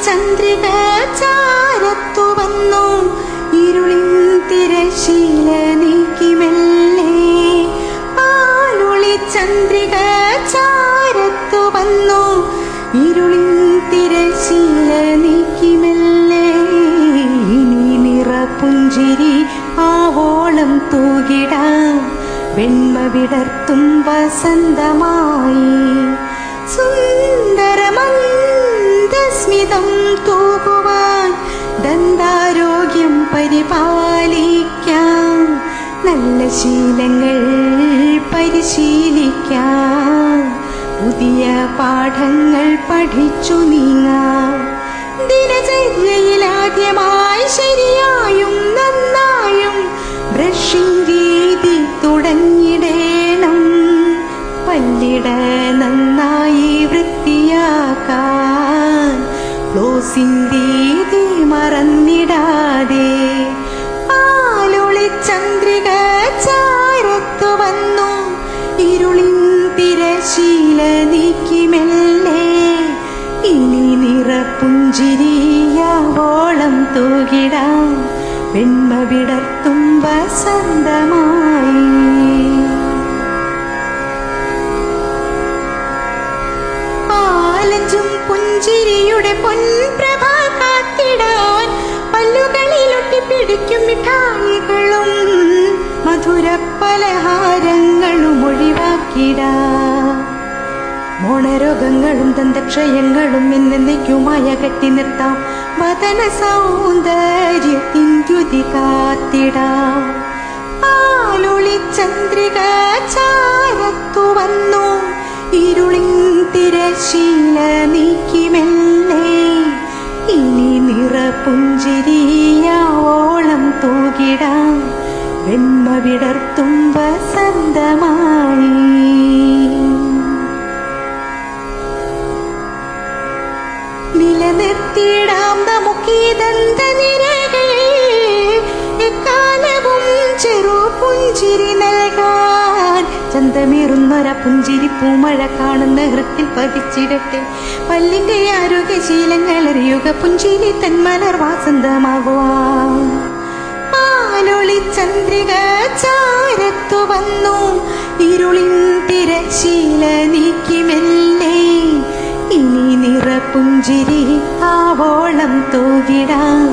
ചന്ദ്രിക ചാരത്തു വന്നു ഇരുളിൻ തിരശീല നീക്കി മെല്ലെ. പാലൊളി ചന്ദ്രിക ചാരത്തു വന്നു ഇരുളിൻ തിരശീല നീക്കി മെല്ലെ. ഇനി നിറപുഞ്ചിരി ആവോളം തൂകിടാം വെണ്മ വിടർത്തും വസന്തമായി. സുന്ദരമന്ദസ്മിതം തൂകുവാൻ ദന്താരോഗ്യം പരിപാലിക്കാം. നല്ല ശീലങ്ങൾ പരിശീലിക്കാം. പുതിയ പാഠങ്ങൾ പഠിച്ചു നീങ്ങാം. ദിനചര്യയിലാദ്യമായി ശരിയായും നന്നായും ബ്രഷിംഗ് രീതി തുടങ്ങിടേണം. പല്ലിട നന്നായി വൃത്തിയാക്കാൻ ഫ്ലോസിംഗ് രീതി മറന്നിടാതെ. പാലൊളി ചന്ദ്രിക ചാരത്തു വന്നു ഇരുളിൻ തിരശീല നീക്കി മെല്ലെ. ഇനി നിറപുഞ്ചിരിയാവോളം തൂകിടാം വെണ്മ വിടർത്തും വസന്തമായി. പാലഞ്ചും പുഞ്ചിരിയുടെ പൊൻപ്രഭ കാത്തിടാൻ പല്ലുകളിലൊട്ടിപ്പിടിക്കും മിഠായികളും മധുര പലഹാരങ്ങളും ഒഴിവാക്കിടാം. മോണരോഗങ്ങളും ദന്തക്ഷയങ്ങളും എന്നേക്കുമായി അകറ്റി നിർത്താം. വദന സൗന്ദര്യത്തിൻ ദ്യുതി കാത്തിടാം. പാലൊളി ചന്ദ്രിക ചാരത്തു വന്നു ഇരുളിൻ തിരശീല നീക്കി മെല്ലെ. ഇനി നിറപുഞ്ചിരിയാവോളം തൂകിടാം വെണ്മ വിടർത്തും വസന്തമായി. നിലനിർത്തിയിടാം നമുക്കീ ദന്തനിരകൾ. എക്കാലവും ചെറു പുഞ്ചിരി നൽകാൻ ചന്തമേറുന്നൊര പുഞ്ചിരി പൂമഴ കാണുന്ന ഹൃത്തിൽ പതിച്ചിടട്ടെ. പല്ലിന്റെ ആരോഗ്യശീലങ്ങൾ അറിയുക പുഞ്ചിരി തന്മലർ വാസന്തമാകുവാൻ. പാലൊളി ചന്ദ്രിക ചാരത്തു വന്നു ഇരുളിൻ തിരശീല നീക്കി മെല്ലെ. ഇനി നിറപുഞ്ചിരി ആവോളം തൂകിടാം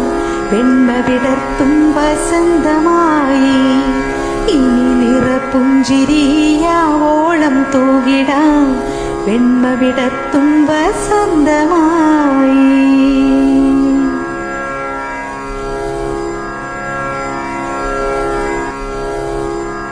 വെണ്മ വിടർത്തും വസന്തമായി. ഇനി നിറപുഞ്ചിരിയാവോളം തൂകിടാം വെണ്മ വിടർത്തും വസന്തമായി.